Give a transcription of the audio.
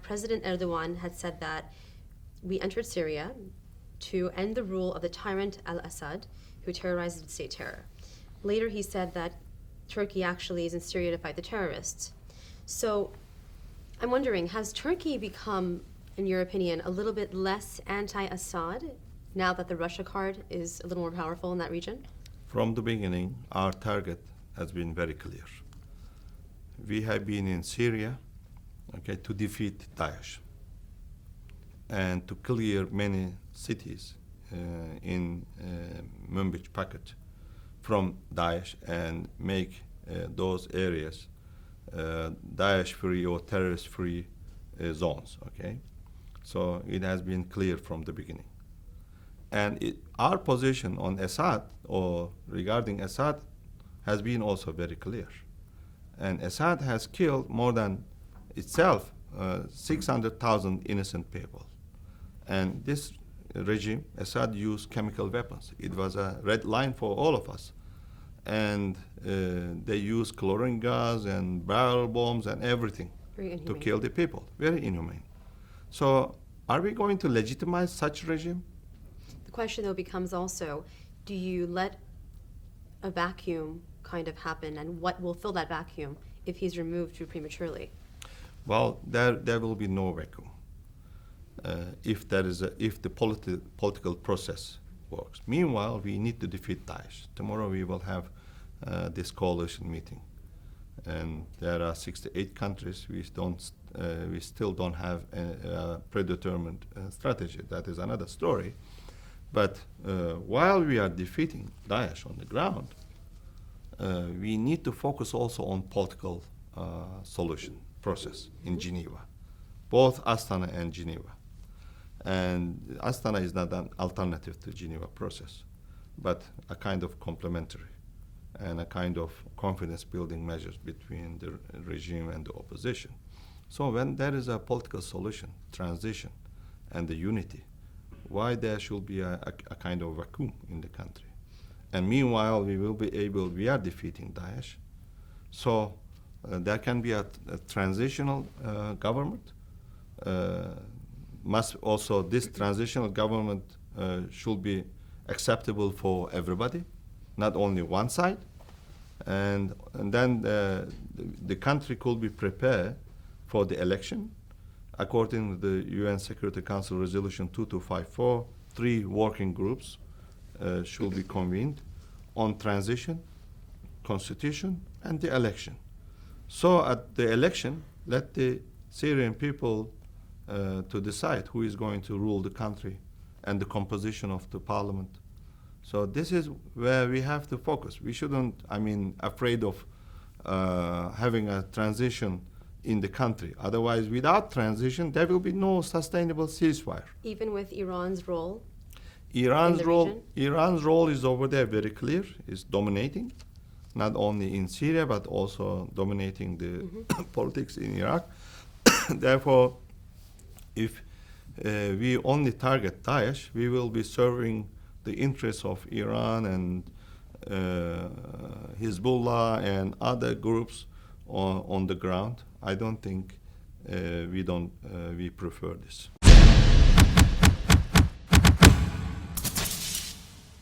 President Erdogan had said that we entered Syria to end the rule of the tyrant al-Assad, who terrorizes with state terror. Later he said that Turkey actually is in Syria to fight the terrorists. So I'm wondering, has Turkey become, in your opinion, a little bit less anti-Assad now that the Russia card is a little more powerful in that region? From the beginning, our target has been very clear. We have been in Syria, to defeat Daesh and to clear many cities in Münbic pocket from Daesh and make those areas Daesh-free or terrorist-free zones. So it has been clear from the beginning. And our position on Assad or regarding Assad has been also very clear. And Assad has killed more than itself 600,000 innocent people. And this regime, Assad, used chemical weapons. It was a red line for all of us. And they used chlorine gas and barrel bombs and everything to kill the people. Very inhumane. So are we going to legitimize such regime? The question, though, becomes also, do you let a vacuum kind of happen, and what will fill that vacuum if he's removed too prematurely? Well, there will be no vacuum if the political process works. Meanwhile, we need to defeat Daesh. Tomorrow we will have this coalition meeting, and there are 68 countries. We still don't have a predetermined strategy. That is another story. But while we are defeating Daesh on the ground, we need to focus also on political solution process in Geneva, both Astana and Geneva. And Astana is not an alternative to Geneva process, but a kind of complementary and a kind of confidence-building measures between the regime and the opposition. So when there is a political solution, transition, and the unity, why there should be a kind of vacuum in the country? And meanwhile, we are defeating Daesh. So there can be a transitional government. This transitional government should be acceptable for everybody, not only one side. And then the country could be prepared for the election. According to the UN Security Council Resolution 2254, 3 working groups should be convened on transition, constitution, and the election. So at the election, let the Syrian people to decide who is going to rule the country and the composition of the parliament. So this is where we have to focus. We shouldn't, afraid of having a transition in the country. Otherwise, without transition, there will be no sustainable ceasefire. Even with Iran's role? Iran's role is over there very clear, is dominating, not only in Syria, but also dominating the politics in Iraq. Therefore, if we only target Daesh, we will be serving the interests of Iran and Hezbollah and other groups on the ground. I don't think we prefer this.